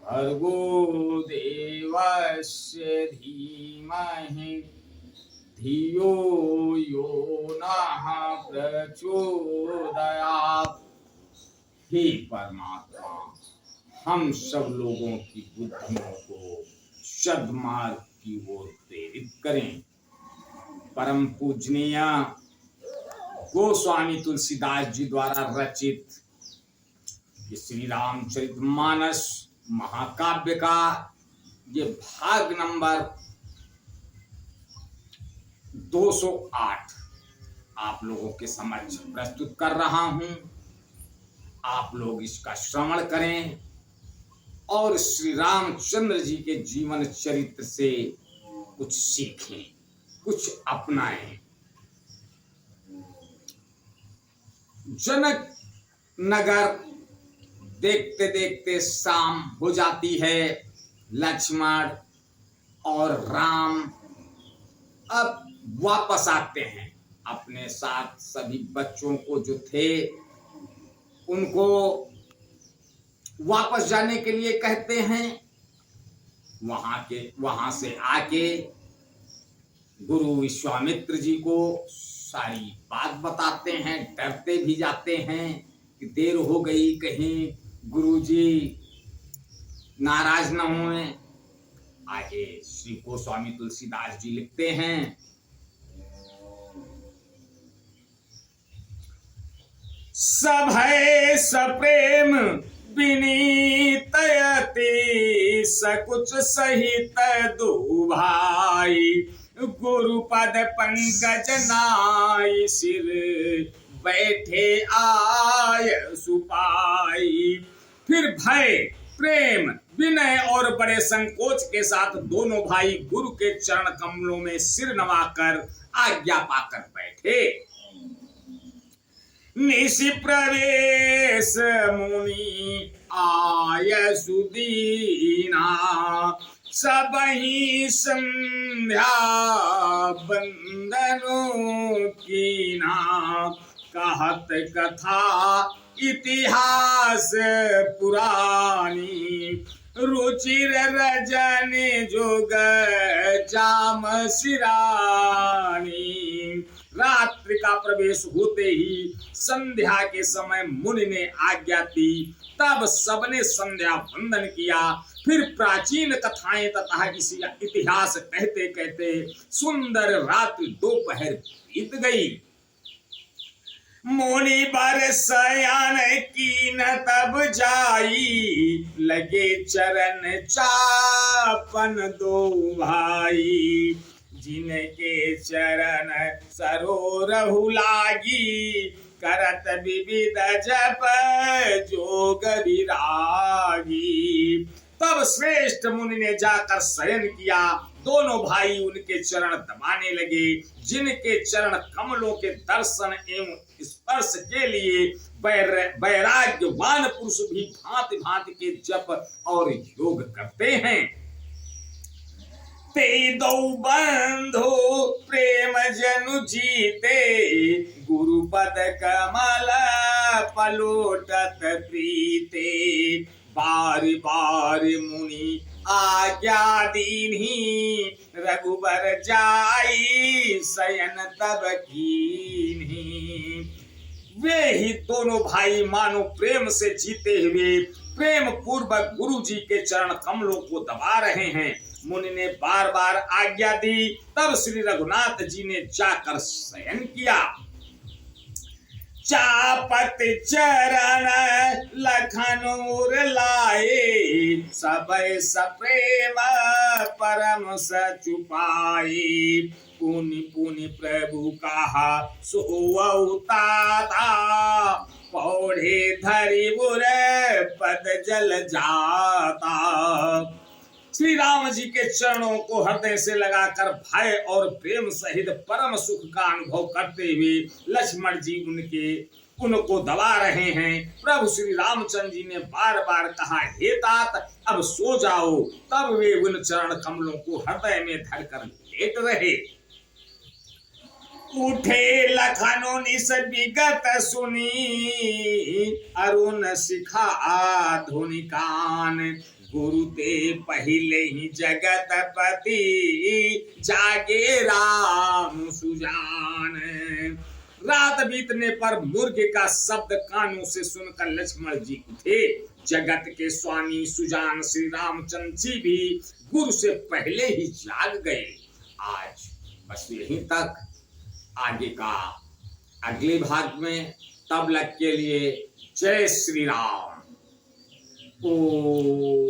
भर्गो देवस्य धीमहि धियो यो नः प्रचोदयात्। हे परमात्मा, हम सब लोगों की बुद्धियों को सद्मार्ग की ओर प्रेरित करें। परम पूजनीय गोस्वामी तुलसीदास जी द्वारा रचित श्री रामचरितमानस महाकाव्य का ये भाग नंबर 208 आप लोगों के समक्ष प्रस्तुत कर रहा हूं। आप लोग इसका श्रवण करें और श्री रामचंद्र जी के जीवन चरित्र से कुछ सीखें, कुछ अपनाएं। जनक नगर देखते देखते शाम हो जाती है। लक्ष्मण और राम अब वापस आते हैं। अपने साथ सभी बच्चों को जो थे उनको वापस जाने के लिए कहते हैं। वहां से आके गुरु विश्वामित्र जी को सारी बात बताते हैं। डरते भी जाते हैं कि देर हो गई, कहीं गुरु जी नाराज न हों। आगे श्री गोस्वामी तुलसीदास जी लिखते हैं, सभय सप्रेम विनीतयति सकुच सहित दो भाई गुरुपद पंकज नाई सिर बैठे आय सुपाई। फिर भय, प्रेम, विनय और बड़े संकोच के साथ दोनों भाई गुरु के चरण कमलों में सिर नवाकर आज्ञा पाकर बैठे। निशि प्रवेश मुनि आय सुदीना सबहि संध्या बंदनों कीना। कहत कथा इतिहास पुरानी रुचिर रजन जोग जाम सिरानी। रात्रि का प्रवेश होते ही संध्या के समय मुनि ने आज्ञा दी। तब सबने संध्या वंदन किया। फिर प्राचीन कथाएं तथा इतिहास कहते कहते सुंदर रात्रि दोपहर बीत गई। मुनि बर शयन कीन तब जाई लगे चरण चापन दो भाई। जिनके चरण सरोरहु लागी करत विविध जप जोग विरागी। तब श्रेष्ठ मुनि ने जाकर शयन किया। दोनों भाई उनके चरण दबाने लगे। जिनके चरण कमलों के दर्शन एवं स्पर्श के लिए वैराग्यवान पुरुष भी भांति भांति के जप और योग करते हैं। ते दो बंधो प्रेम जनु जीते गुरुपद कमल पलोटत प्रीते। बार बार मुनि आज्ञा दीन्ही रघुबर जाई शयन तब कीन्ही। वे ही दोनों भाई मानो प्रेम से जीते हुए प्रेम पूर्वक गुरु जी के चरण कमलों को दबा रहे हैं। मुनि ने बार बार आज्ञा दी। तब श्री रघुनाथ जी ने जाकर शयन किया। चापत चरण लखन उर लाए सबय सप्रेम परम सचुपाई। पुनि पुनि प्रभु कहा सोवताता पौढ़े धरि बुर पद जल जाता। श्री राम जी के चरणों को हृदय से लगाकर भय और प्रेम सहित परम सुख का अनुभव करते हुए लक्ष्मण जी उनको दबा रहे हैं। प्रभु श्री रामचंद्र जी ने बार बार कहा, हे तात अब सो जाओ। तब वे उन चरण कमलों को हृदय में धरकर लेट रहे। उठे लखनो निस विगत सुनी अरुण शिखा धुनि कान। गुरु ते पहले ही जगतपति, जागे राम सुजान। रात बीतने पर मुर्गे का शब्द कानों से सुनकर लक्ष्मण जी उठे। जगत के स्वामी सुजान श्री रामचंद्र जी भी गुरु से पहले ही जाग गए। आज बस यहीं तक, आगे का अगले भाग में, तब तक के लिए जय श्री राम। ओ